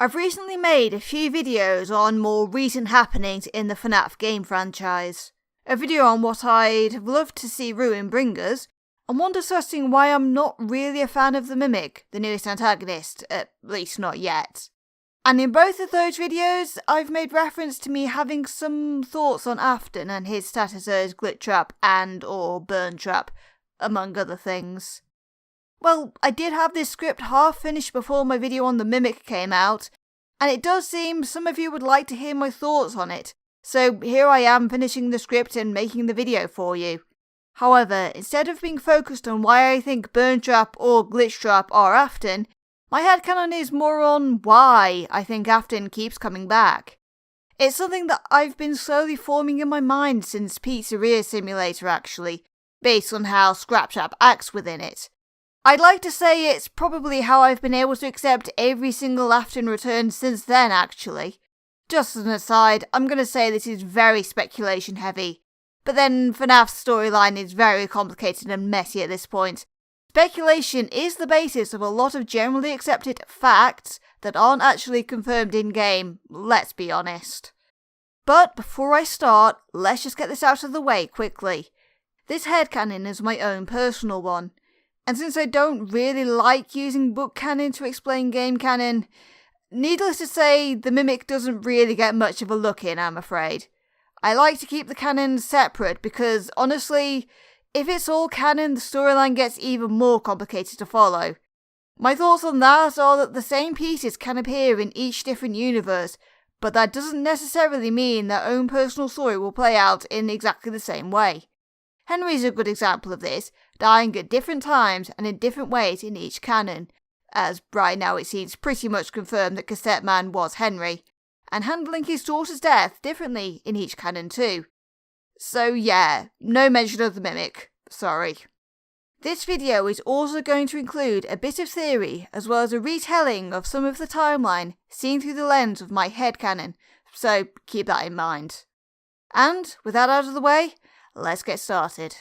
I've recently made a few videos on more recent happenings in the FNAF game franchise. A video on what I'd have loved to see Ruin bring us, and one discussing why I'm not really a fan of the Mimic, the newest antagonist, at least not yet. And in both of those videos, I've made reference to me having some thoughts on Afton and his status as Glitch Trap and or Burn Trap, among other things. Well, I did have this script half finished before my video on the Mimic came out, and it does seem some of you would like to hear my thoughts on it, so here I am finishing the script and making the video for you. However, instead of being focused on why I think Burn Trap or Glitch Trap are Afton, my headcanon is more on why I think Afton keeps coming back. It's something that I've been slowly forming in my mind since Pizzeria Simulator actually, based on how Scraptrap acts within it. I'd like to say it's probably how I've been able to accept every single Afton return since then actually. Just as an aside, I'm going to say this is very speculation heavy, but then FNAF's storyline is very complicated and messy at this point. Speculation is the basis of a lot of generally accepted facts that aren't actually confirmed in-game, let's be honest. But before I start, let's just get this out of the way quickly. This headcanon is my own personal one. And since I don't really like using book canon to explain game canon, needless to say, the Mimic doesn't really get much of a look in, I'm afraid. I like to keep the canons separate because, honestly, if it's all canon, the storyline gets even more complicated to follow. My thoughts on that are that the same pieces can appear in each different universe, but that doesn't necessarily mean their own personal story will play out in exactly the same way. Henry's a good example of this, dying at different times and in different ways in each canon, as right now it seems pretty much confirmed that Cassette Man was Henry, and handling his daughter's death differently in each canon too. So yeah, no mention of the Mimic, sorry. This video is also going to include a bit of theory as well as a retelling of some of the timeline seen through the lens of my headcanon, so keep that in mind. And with that out of the way, let's get started.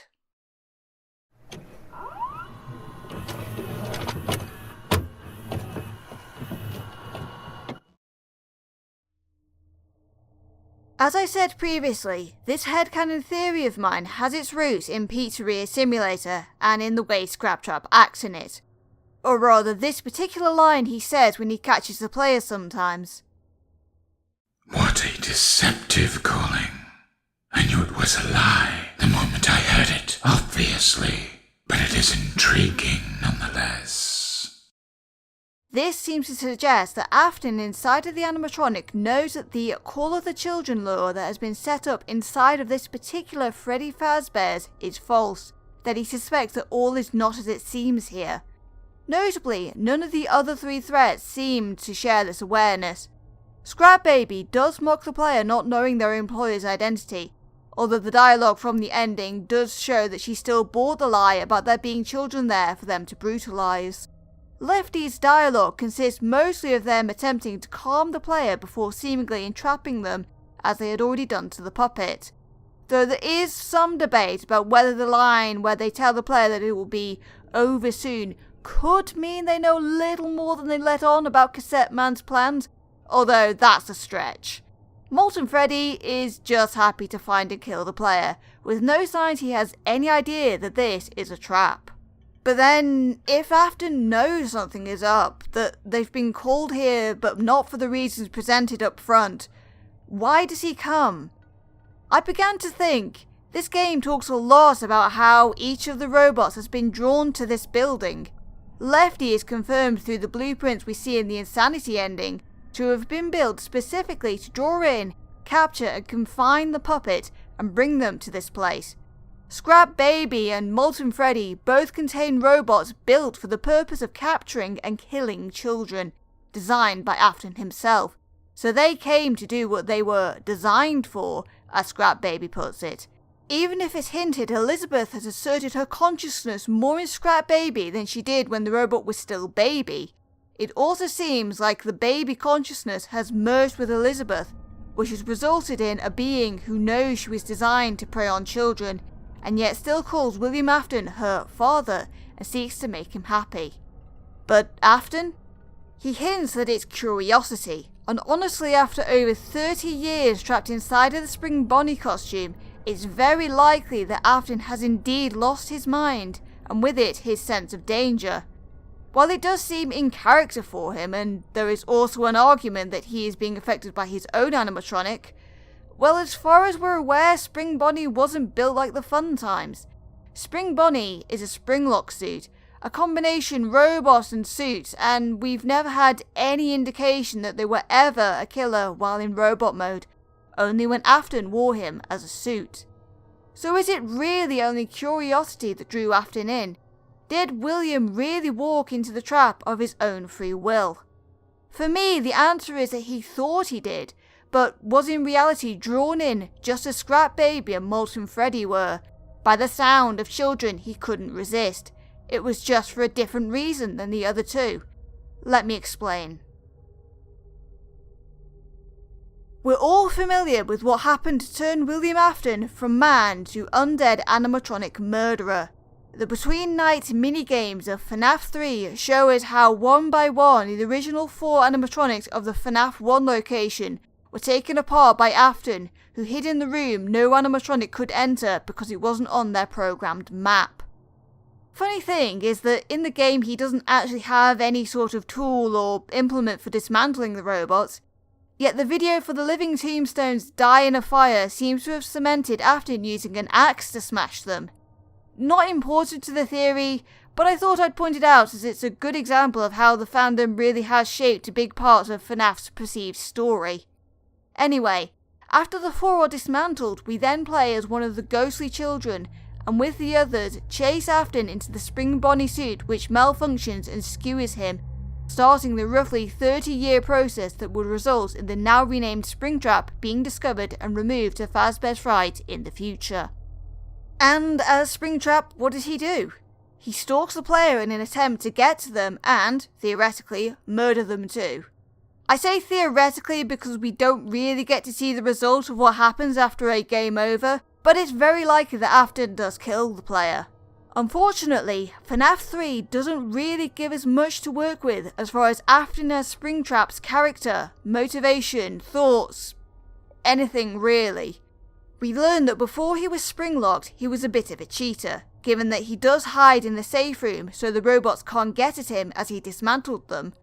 As I said previously, this headcanon theory of mine has its roots in Pizzeria Simulator and in the way Scraptrap acts in it. Or rather, this particular line he says when he catches the player sometimes. What a deceptive calling. I knew it was a lie the moment I heard it, obviously, but it is intriguing nonetheless. This seems to suggest that Afton inside of the animatronic knows that the Call of the Children lore that has been set up inside of this particular Freddy Fazbear's is false, that he suspects that all is not as it seems here. Notably, none of the other three threats seem to share this awareness. Scrap Baby does mock the player not knowing their employer's identity, although the dialogue from the ending does show that she still bought the lie about there being children there for them to brutalise. Lefty's dialogue consists mostly of them attempting to calm the player before seemingly entrapping them, as they had already done to the puppet. Though there is some debate about whether the line where they tell the player that it will be over soon could mean they know little more than they let on about Cassette Man's plans, although that's a stretch. Molten Freddy is just happy to find and kill the player, with no signs he has any idea that this is a trap. But then, if Afton knows something is up, that they've been called here but not for the reasons presented up front, why does he come? I began to think, this game talks a lot about how each of the robots has been drawn to this building. Lefty is confirmed through the blueprints we see in the Insanity ending to have been built specifically to draw in, capture and confine the puppet and bring them to this place. Scrap Baby and Molten Freddy both contain robots built for the purpose of capturing and killing children, designed by Afton himself, so they came to do what they were designed for, as Scrap Baby puts it. Even if it's hinted Elizabeth has asserted her consciousness more in Scrap Baby than she did when the robot was still Baby, it also seems like the baby consciousness has merged with Elizabeth, which has resulted in a being who knows she was designed to prey on children, and yet still calls William Afton her father and seeks to make him happy. But Afton? He hints that it's curiosity, and honestly after over 30 years trapped inside of the Spring Bonnie costume, it's very likely that Afton has indeed lost his mind, and with it his sense of danger. While it does seem in character for him, and there is also an argument that he is being affected by his own animatronic, well, as far as we're aware, Spring Bonnie wasn't built like the Fun Times. Spring Bonnie is a Springlock suit, a combination robot and suit, and we've never had any indication that they were ever a killer while in robot mode, only when Afton wore him as a suit. So is it really only curiosity that drew Afton in? Did William really walk into the trap of his own free will? For me, the answer is that he thought he did, but was in reality drawn in just as Scrap Baby and Molten Freddy were, by the sound of children he couldn't resist. It was just for a different reason than the other two. Let me explain. We're all familiar with what happened to turn William Afton from man to undead animatronic murderer. The Between Night minigames of FNAF 3 show us how one by one the original 4 animatronics of the FNAF 1 location were taken apart by Afton, who hid in the room no animatronic could enter because it wasn't on their programmed map. Funny thing is that in the game he doesn't actually have any sort of tool or implement for dismantling the robots, yet the video for the living tombstones die in a fire seems to have cemented Afton using an axe to smash them. Not important to the theory, but I thought I'd point it out as it's a good example of how the fandom really has shaped big parts of FNAF's perceived story. Anyway, after the 4 are dismantled, we then play as one of the ghostly children, and with the others, chase Afton into the Spring Bonnie suit which malfunctions and skewers him, starting the roughly 30-year process that would result in the now renamed Springtrap being discovered and removed to Fazbear's Fright in the future. And as Springtrap, what does he do? He stalks the player in an attempt to get to them and, theoretically, murder them too. I say theoretically because we don't really get to see the result of what happens after a game over, but it's very likely that Afton does kill the player. Unfortunately, FNAF 3 doesn't really give us much to work with as far as Afton as Springtrap's character, motivation, thoughts, anything really. We learn that before he was springlocked, he was a bit of a cheater, given that he does hide in the safe room so the robots can't get at him as he dismantled them.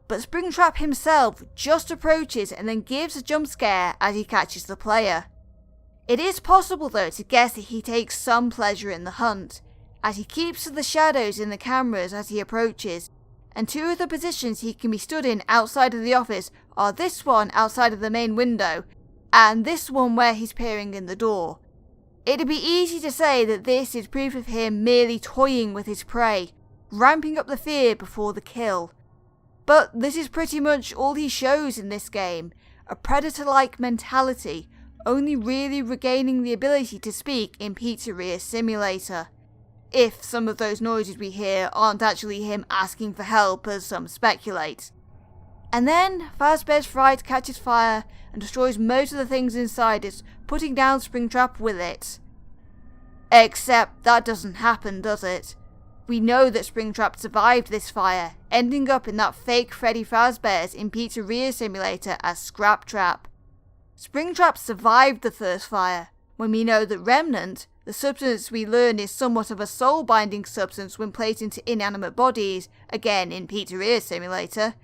But Springtrap himself just approaches and then gives a jump scare as he catches the player. It is possible though to guess that he takes some pleasure in the hunt, as he keeps to the shadows in the cameras as he approaches, and 2 of the positions he can be stood in outside of the office are this one outside of the main window, and this one where he's peering in the door. It'd be easy to say that this is proof of him merely toying with his prey, ramping up the fear before the kill. But this is pretty much all he shows in this game, a predator-like mentality, only really regaining the ability to speak in Pizzeria Simulator. If some of those noises we hear aren't actually him asking for help as some speculate. And then Fazbear's Fright catches fire and destroys most of the things inside it, putting down Springtrap with it. Except that doesn't happen, does it? We know that Springtrap survived this fire, ending up in that fake Freddy Fazbear's in Pizzeria Simulator as Scrap Trap. Springtrap survived the first fire, when we know that Remnant, the substance we learn is somewhat of a soul-binding substance when placed into inanimate bodies, again in Pizzeria Simulator,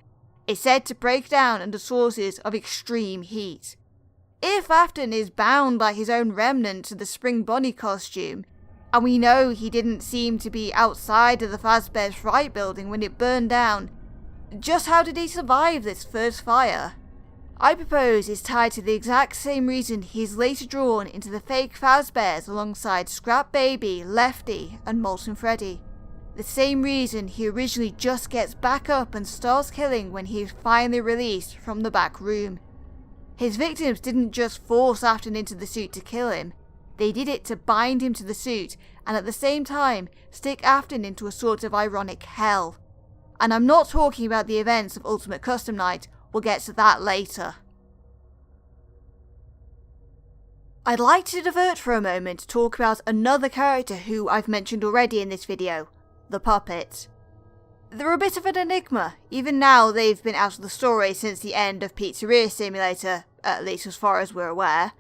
is said to break down under sources of extreme heat. If Afton is bound by his own remnant to the Spring Bonnie costume, and we know he didn't seem to be outside of the Fazbear's Fright building when it burned down, just how did he survive this first fire? I propose it's tied to the exact same reason he's later drawn into the fake Fazbears alongside Scrap Baby, Lefty, and Molten Freddy. The same reason he originally just gets back up and starts killing when he is finally released from the back room. His victims didn't just force Afton into the suit to kill him, they did it to bind him to the suit and at the same time stick Afton into a sort of ironic hell. And I'm not talking about the events of Ultimate Custom Night, we'll get to that later. I'd like to divert for a moment to talk about another character who I've mentioned already in this video, the puppet. They're a bit of an enigma. Even now, they've been out of the story since the end of Pizzeria Simulator, at least as far as we're aware.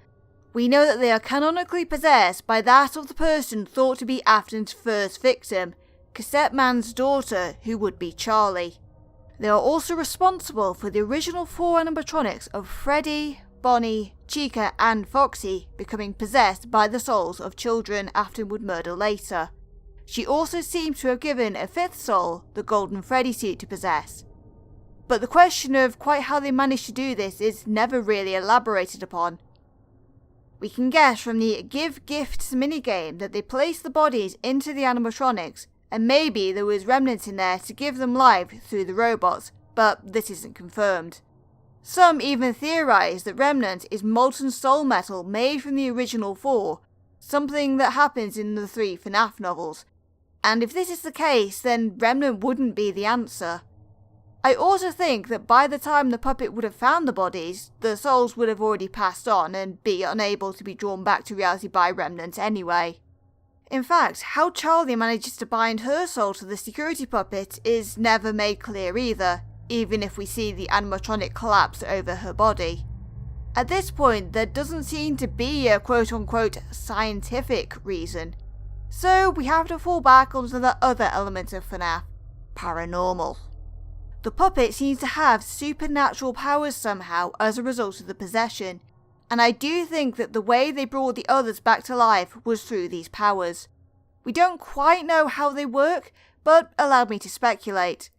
We know that they are canonically possessed by that of the person thought to be Afton's first victim, Cassette Man's daughter, who would be Charlie. They are also responsible for the original 4 animatronics of Freddy, Bonnie, Chica and Foxy becoming possessed by the souls of children Afton would murder later. She also seems to have given a 5th soul the Golden Freddy suit to possess. But the question of quite how they managed to do this is never really elaborated upon. We can guess from the Give Gifts minigame that they placed the bodies into the animatronics, and maybe there was remnants in there to give them life through the robots, but this isn't confirmed. Some even theorise that Remnant is molten soul metal made from the original 4, something that happens in the 3 FNAF novels. And if this is the case, then Remnant wouldn't be the answer. I also think that by the time the puppet would have found the bodies, the souls would have already passed on and be unable to be drawn back to reality by Remnant anyway. In fact, how Charlie manages to bind her soul to the security puppet is never made clear either, even if we see the animatronic collapse over her body. At this point, there doesn't seem to be a quote-unquote scientific reason, so we have to fall back onto the other element of FNAF, paranormal. The puppet seems to have supernatural powers somehow as a result of the possession, and I do think that the way they brought the others back to life was through these powers. We don't quite know how they work, but allow me to speculate.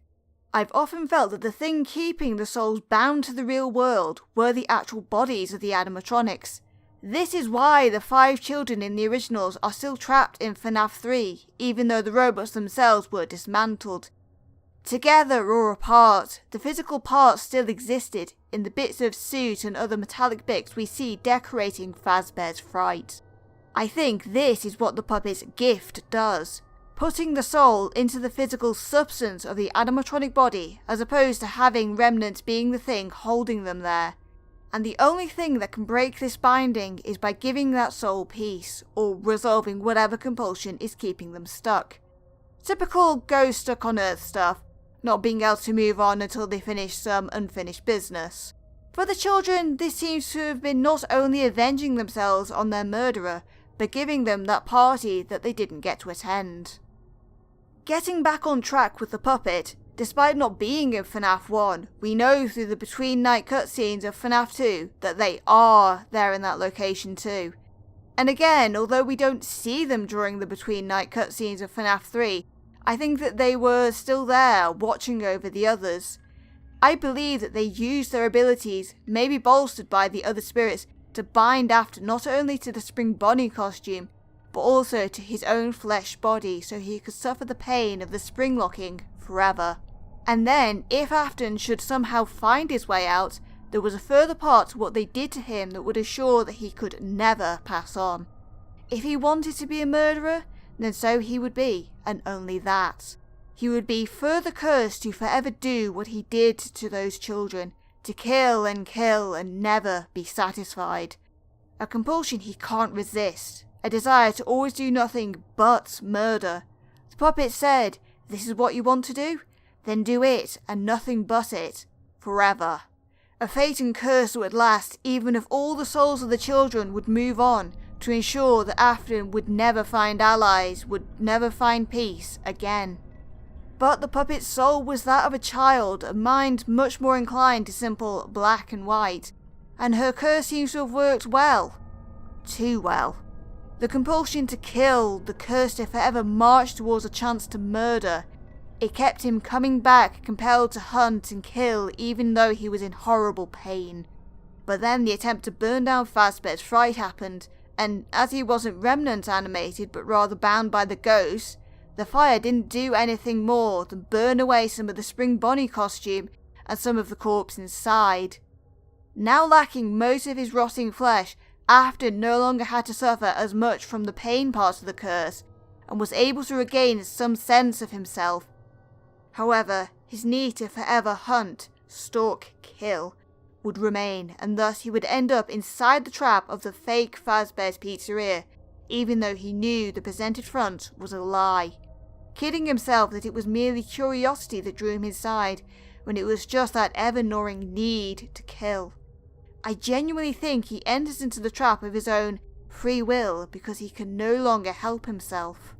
I've often felt that the thing keeping the souls bound to the real world were the actual bodies of the animatronics. This is why the 5 children in the originals are still trapped in FNAF 3, even though the robots themselves were dismantled. Together or apart, the physical parts still existed in the bits of suit and other metallic bits we see decorating Fazbear's Fright. I think this is what the puppet's gift does, putting the soul into the physical substance of the animatronic body as opposed to having remnants being the thing holding them there. And the only thing that can break this binding is by giving that soul peace, or resolving whatever compulsion is keeping them stuck. Typical ghost stuck on Earth stuff, not being able to move on until they finish some unfinished business. For the children, this seems to have been not only avenging themselves on their murderer, but giving them that party that they didn't get to attend. Getting back on track with the puppet, despite not being in FNAF 1, we know through the between-night cutscenes of FNAF 2 that they are there in that location too. And again, although we don't see them during the between-night cutscenes of FNAF 3, I think that they were still there, watching over the others. I believe that they used their abilities, maybe bolstered by the other spirits, to bind Afton not only to the Spring Bonnie costume, but also to his own flesh body so he could suffer the pain of the spring locking forever. And then, if Afton should somehow find his way out, there was a further part to what they did to him that would assure that he could never pass on. If he wanted to be a murderer, then so he would be, and only that. He would be further cursed to forever do what he did to those children, to kill and never be satisfied. A compulsion he can't resist, a desire to always do nothing but murder. The puppet said, "This is what you want to do? Then do it, and nothing but it, forever." A fate and curse that would last even if all the souls of the children would move on, to ensure that Afton would never find allies, would never find peace again. But the puppet's soul was that of a child, a mind much more inclined to simple black and white, and her curse seems to have worked well. Too well. The compulsion to kill, the curse to forever march towards a chance to murder, it kept him coming back, compelled to hunt and kill even though he was in horrible pain. But then the attempt to burn down Fazbear's Fright happened, and as he wasn't remnant animated but rather bound by the ghost, the fire didn't do anything more than burn away some of the Spring Bonnie costume and some of the corpse inside. Now lacking most of his rotting flesh, Afton no longer had to suffer as much from the pain part of the curse, and was able to regain some sense of himself. However, his need to forever hunt, stalk, kill would remain, and thus he would end up inside the trap of the fake Fazbear's Pizzeria, even though he knew the presented front was a lie. kidding himself that it was merely curiosity that drew him inside, when it was just that ever-gnawing need to kill. I genuinely think he enters into the trap of his own free will because he can no longer help himself.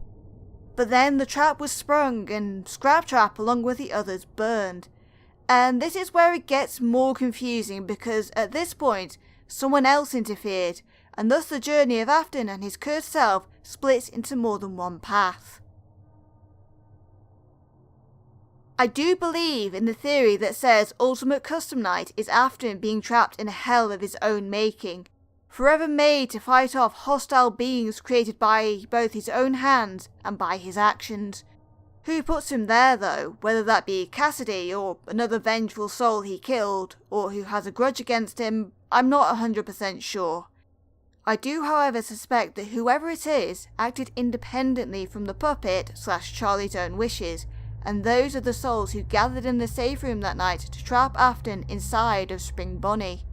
But then the trap was sprung and Scraptrap along with the others burned. And this is where it gets more confusing because at this point someone else interfered, and thus the journey of Afton and his cursed self splits into more than one path. I do believe in the theory that says Ultimate Custom Night is Afton being trapped in a hell of his own making, forever made to fight off hostile beings created by both his own hands and by his actions. Who puts him there though, whether that be Cassidy or another vengeful soul he killed, or who has a grudge against him, I'm not 100% sure. I do however suspect that whoever it is acted independently from the puppet / Charlie's own wishes, and those are the souls who gathered in the safe room that night to trap Afton inside of Spring Bonnie.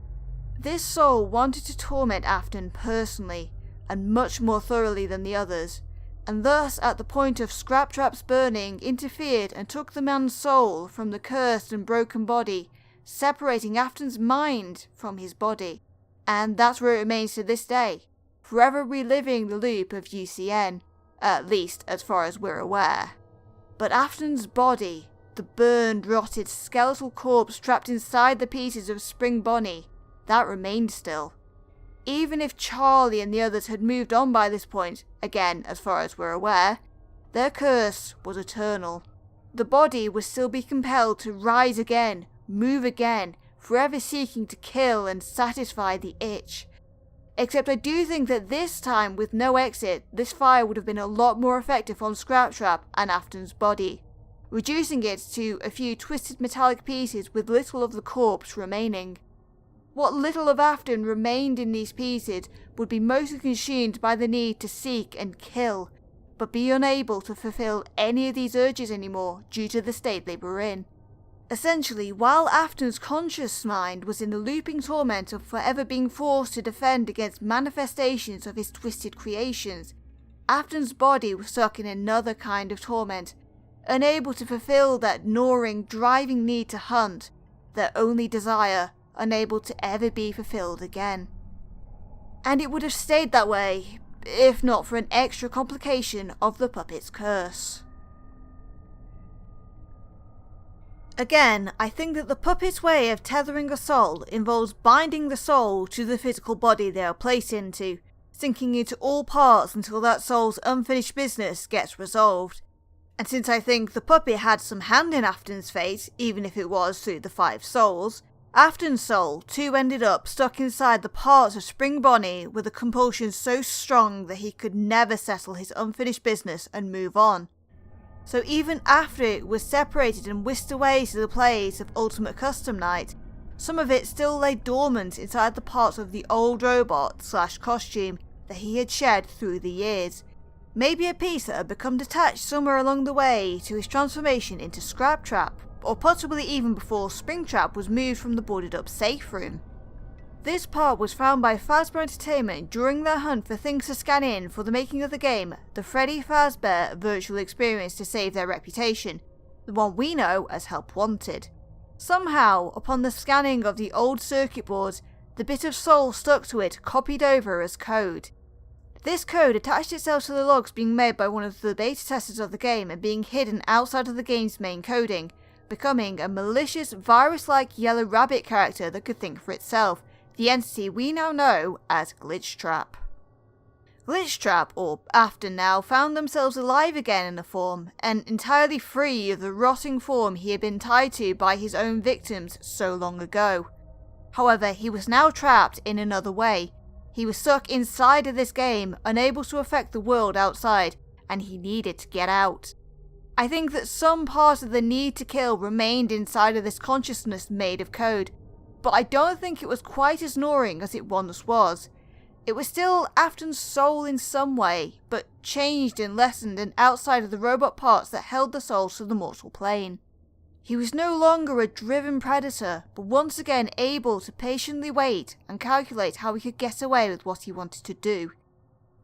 This soul wanted to torment Afton personally, and much more thoroughly than the others, and thus at the point of Scraptrap's burning interfered and took the man's soul from the cursed and broken body, separating Afton's mind from his body. And that's where it remains to this day, forever reliving the loop of UCN, at least as far as we're aware. But Afton's body, the burned, rotted, skeletal corpse trapped inside the pieces of Spring Bonnie, that remained still. Even if Charlie and the others had moved on by this point, again as far as we're aware, their curse was eternal. The body would still be compelled to rise again, move again, forever seeking to kill and satisfy the itch. Except I do think that this time, with no exit, this fire would have been a lot more effective on Scraptrap and Afton's body, reducing it to a few twisted metallic pieces with little of the corpse remaining. What little of Afton remained in these pieces would be mostly consumed by the need to seek and kill, but be unable to fulfill any of these urges anymore due to the state they were in. Essentially, while Afton's conscious mind was in the looping torment of forever being forced to defend against manifestations of his twisted creations, Afton's body was stuck in another kind of torment, unable to fulfill that gnawing, driving need to hunt, their only desire, unable to ever be fulfilled again. And it would have stayed that way, if not for an extra complication of the puppet's curse. Again, I think that the puppet's way of tethering a soul involves binding the soul to the physical body they are placed into, sinking into all parts until that soul's unfinished business gets resolved. And since I think the puppet had some hand in Afton's fate, even if it was through the 5 souls, Afton's soul too ended up stuck inside the parts of Spring Bonnie with a compulsion so strong that he could never settle his unfinished business and move on. So even after it was separated and whisked away to the place of Ultimate Custom Night, some of it still lay dormant inside the parts of the old robot / costume that he had shed through the years. Maybe a piece that had become detached somewhere along the way to his transformation into Scraptrap, or possibly even before Springtrap was moved from the boarded up safe room. This part was found by Fazbear Entertainment during their hunt for things to scan in for the making of the game, the Freddy Fazbear Virtual Experience to save their reputation, the one we know as Help Wanted. Somehow, upon the scanning of the old circuit boards, the bit of soul stuck to it copied over as code. This code attached itself to the logs being made by one of the beta testers of the game and being hidden outside of the game's main coding, becoming a malicious virus-like yellow rabbit character that could think for itself, the entity we now know as Glitchtrap. Glitchtrap, or Afton now, found themselves alive again in a form, and entirely free of the rotting form he had been tied to by his own victims so long ago. However, he was now trapped in another way. He was stuck inside of this game, unable to affect the world outside, and he needed to get out. I think that some part of the need to kill remained inside of this consciousness made of code, but I don't think it was quite as gnawing as it once was. It was still Afton's soul in some way, but changed and lessened and outside of the robot parts that held the souls to the mortal plane. He was no longer a driven predator, but once again able to patiently wait and calculate how he could get away with what he wanted to do.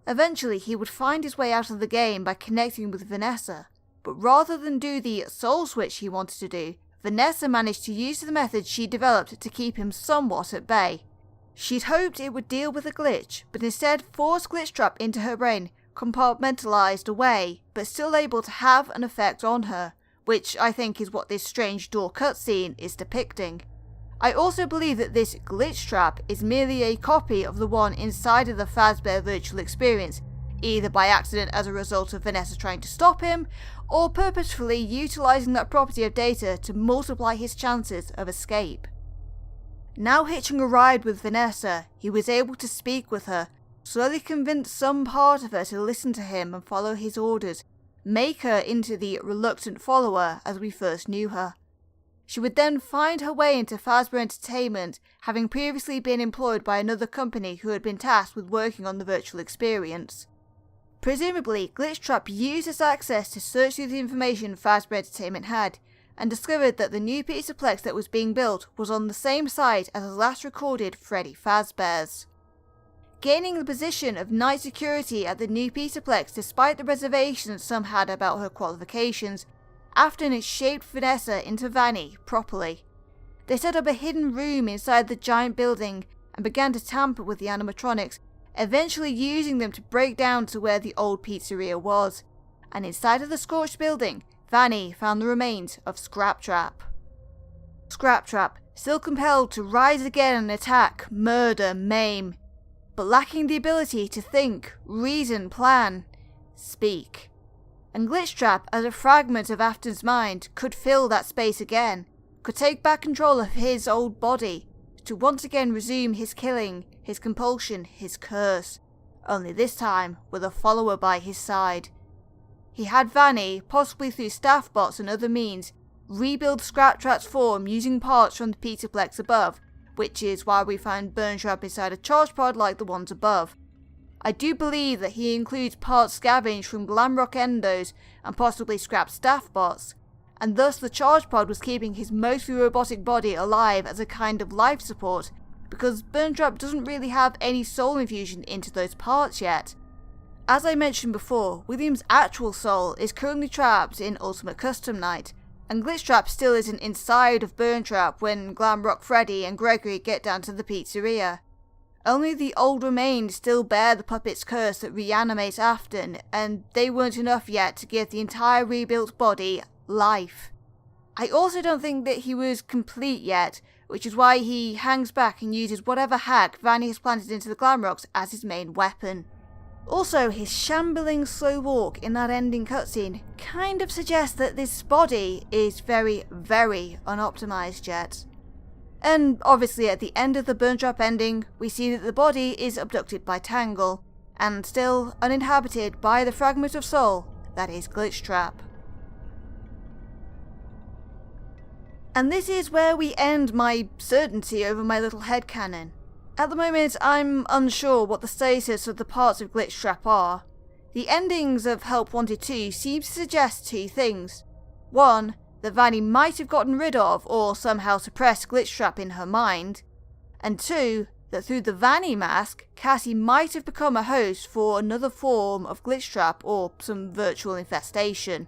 Eventually he would find his way out of the game by connecting with Vanessa, but rather than do the soul switch he wanted to do, Vanessa managed to use the method she developed to keep him somewhat at bay. She'd hoped it would deal with the glitch, but instead forced Glitchtrap into her brain, compartmentalised away, but still able to have an effect on her, which I think is what this strange door cutscene is depicting. I also believe that this Glitchtrap is merely a copy of the one inside of the Fazbear virtual experience, either by accident as a result of Vanessa trying to stop him, or purposefully utilising that property of data to multiply his chances of escape. Now hitching a ride with Vanessa, he was able to speak with her, slowly convince some part of her to listen to him and follow his orders, make her into the reluctant follower as we first knew her. She would then find her way into Fazbear Entertainment, having previously been employed by another company who had been tasked with working on the virtual experience. Presumably, Glitchtrap used this access to search through the information Fazbear Entertainment had, and discovered that the new Pizzaplex that was being built was on the same site as the last recorded Freddy Fazbear's. Gaining the position of night security at the new Pizzaplex despite the reservations some had about her qualifications, Afton had shaped Vanessa into Vanny properly. They set up a hidden room inside the giant building and began to tamper with the animatronics, eventually using them to break down to where the old pizzeria was, and inside of the scorched building, Vanny found the remains of Scraptrap. Scraptrap, still compelled to rise again and attack, murder, maim, but lacking the ability to think, reason, plan, speak. And Glitchtrap, as a fragment of Afton's mind, could fill that space again, could take back control of his old body, to once again resume his killing, his compulsion, his curse, only this time with a follower by his side. He had Vanny, possibly through staff bots and other means, rebuild Scraptrap's form using parts from the Pizzaplex above, which is why we find Burntrap inside a charge pod like the ones above. I do believe that he includes parts scavenged from Glamrock Endos and possibly scrapped staff bots, and thus the charge pod was keeping his mostly robotic body alive as a kind of life support, because Burntrap doesn't really have any soul infusion into those parts yet. As I mentioned before, William's actual soul is currently trapped in Ultimate Custom Night, and Glitchtrap still isn't inside of Burntrap when Glamrock Freddy and Gregory get down to the pizzeria. Only the old remains still bear the puppet's curse that reanimates Afton, and they weren't enough yet to give the entire rebuilt body life. I also don't think that he was complete yet, which is why he hangs back and uses whatever hack Vanny has planted into the Glamrocks as his main weapon. Also, his shambling slow walk in that ending cutscene kind of suggests that this body is very, very unoptimized yet. And obviously at the end of the Burntrap ending, we see that the body is abducted by Tangle, and still uninhabited by the fragment of soul that is Glitchtrap. And this is where we end my certainty over my little headcanon. At the moment, I'm unsure what the status of the parts of Glitchtrap are. The endings of Help Wanted 2 seem to suggest two things. One, that Vanny might have gotten rid of or somehow suppressed Glitchtrap in her mind. And two, that through the Vanny mask, Cassie might have become a host for another form of Glitchtrap or some virtual infestation.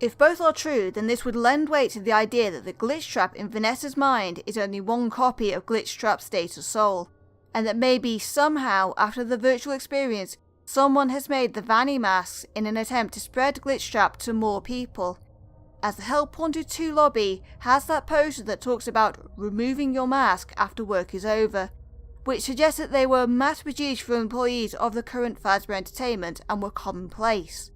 If both are true, then this would lend weight to the idea that the Glitchtrap in Vanessa's mind is only one copy of Glitchtrap's data soul, and that maybe somehow after the virtual experience, someone has made the Vanny masks in an attempt to spread Glitchtrap to more people. As the Help Wanted 2 lobby has that poster that talks about removing your mask after work is over, which suggests that they were mass produced for employees of the current Fazbear Entertainment and were commonplace.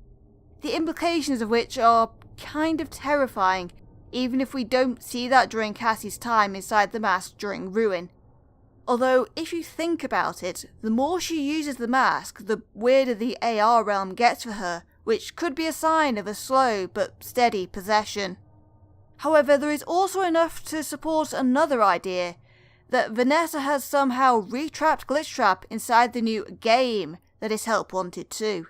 The implications of which are kind of terrifying, even if we don't see that during Cassie's time inside the mask during Ruin. Although, if you think about it, the more she uses the mask, the weirder the AR realm gets for her, which could be a sign of a slow but steady possession. However, there is also enough to support another idea, that Vanessa has somehow retrapped Glitchtrap inside the new game that is Help Wanted 2.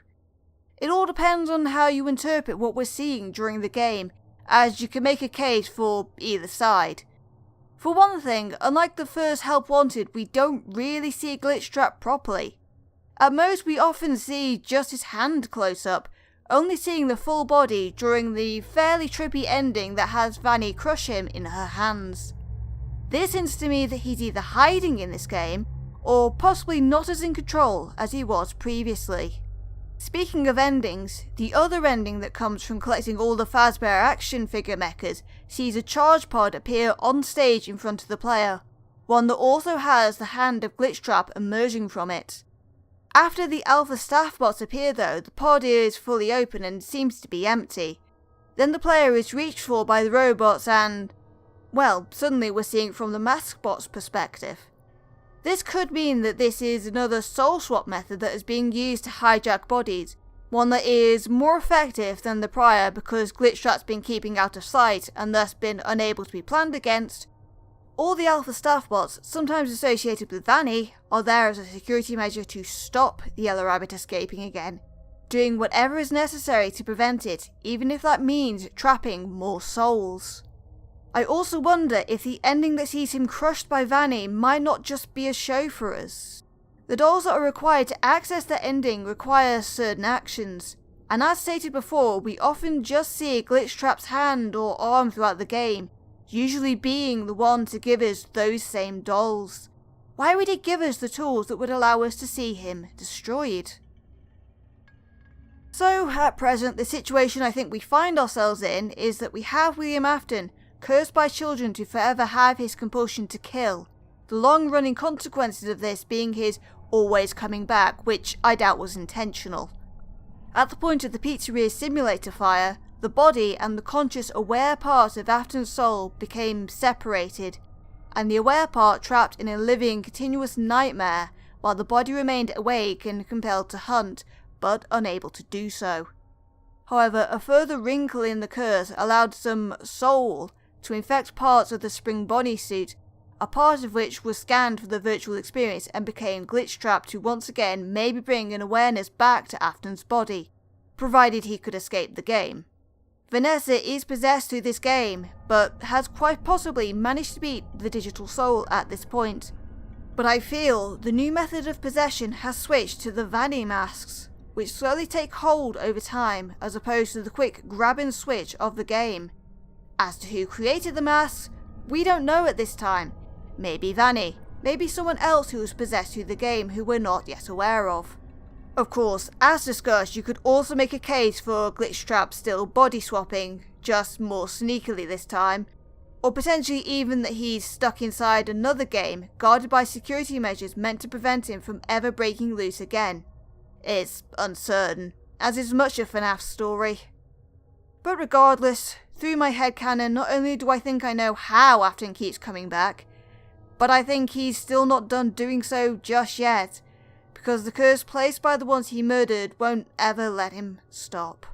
It all depends on how you interpret what we're seeing during the game, as you can make a case for either side. For one thing, unlike the first Help Wanted, we don't really see Glitchtrap properly. At most we often see just his hand close up, only seeing the full body during the fairly trippy ending that has Vanny crush him in her hands. This hints to me that he's either hiding in this game, or possibly not as in control as he was previously. Speaking of endings, the other ending that comes from collecting all the Fazbear action figure mechas sees a charge pod appear on stage in front of the player, one that also has the hand of Glitchtrap emerging from it. After the alpha staff bots appear though, the pod is fully open and seems to be empty. Then the player is reached for by the robots and, well, suddenly we're seeing it from the mask bot's perspective. This could mean that this is another soul swap method that is being used to hijack bodies, one that is more effective than the prior because Glitchtrap's been keeping out of sight and thus been unable to be planned against. All the alpha staff bots, sometimes associated with Vanny, are there as a security measure to stop the Yellow Rabbit escaping again, doing whatever is necessary to prevent it, even if that means trapping more souls. I also wonder if the ending that sees him crushed by Vanny might not just be a show for us. The dolls that are required to access that ending require certain actions, and as stated before, we often just see Glitchtrap's hand or arm throughout the game, usually being the one to give us those same dolls. Why would he give us the tools that would allow us to see him destroyed? So, at present, the situation I think we find ourselves in is that we have William Afton, cursed by children to forever have his compulsion to kill, the long-running consequences of this being his always coming back, which I doubt was intentional. At the point of the pizzeria simulator fire, the body and the conscious aware part of Afton's soul became separated, and the aware part trapped in a living continuous nightmare, while the body remained awake and compelled to hunt, but unable to do so. However, a further wrinkle in the curse allowed some soul to infect parts of the spring bodysuit, a part of which was scanned for the virtual experience and became Glitchtrap to once again maybe bring an awareness back to Afton's body, provided he could escape the game. Vanessa is possessed through this game, but has quite possibly managed to beat the digital soul at this point. But I feel the new method of possession has switched to the Vanny masks, which slowly take hold over time as opposed to the quick grab and switch of the game. As to who created the masks, we don't know at this time. Maybe Vanny, maybe someone else who was possessed through the game who we're not yet aware of. Of course, as discussed, you could also make a case for Glitchtrap still body swapping, just more sneakily this time, or potentially even that he's stuck inside another game, guarded by security measures meant to prevent him from ever breaking loose again. It's uncertain, as is much of FNAF's story. But regardless, through my headcanon, not only do I think I know how Afton keeps coming back, but I think he's still not done doing so just yet, because the curse placed by the ones he murdered won't ever let him stop.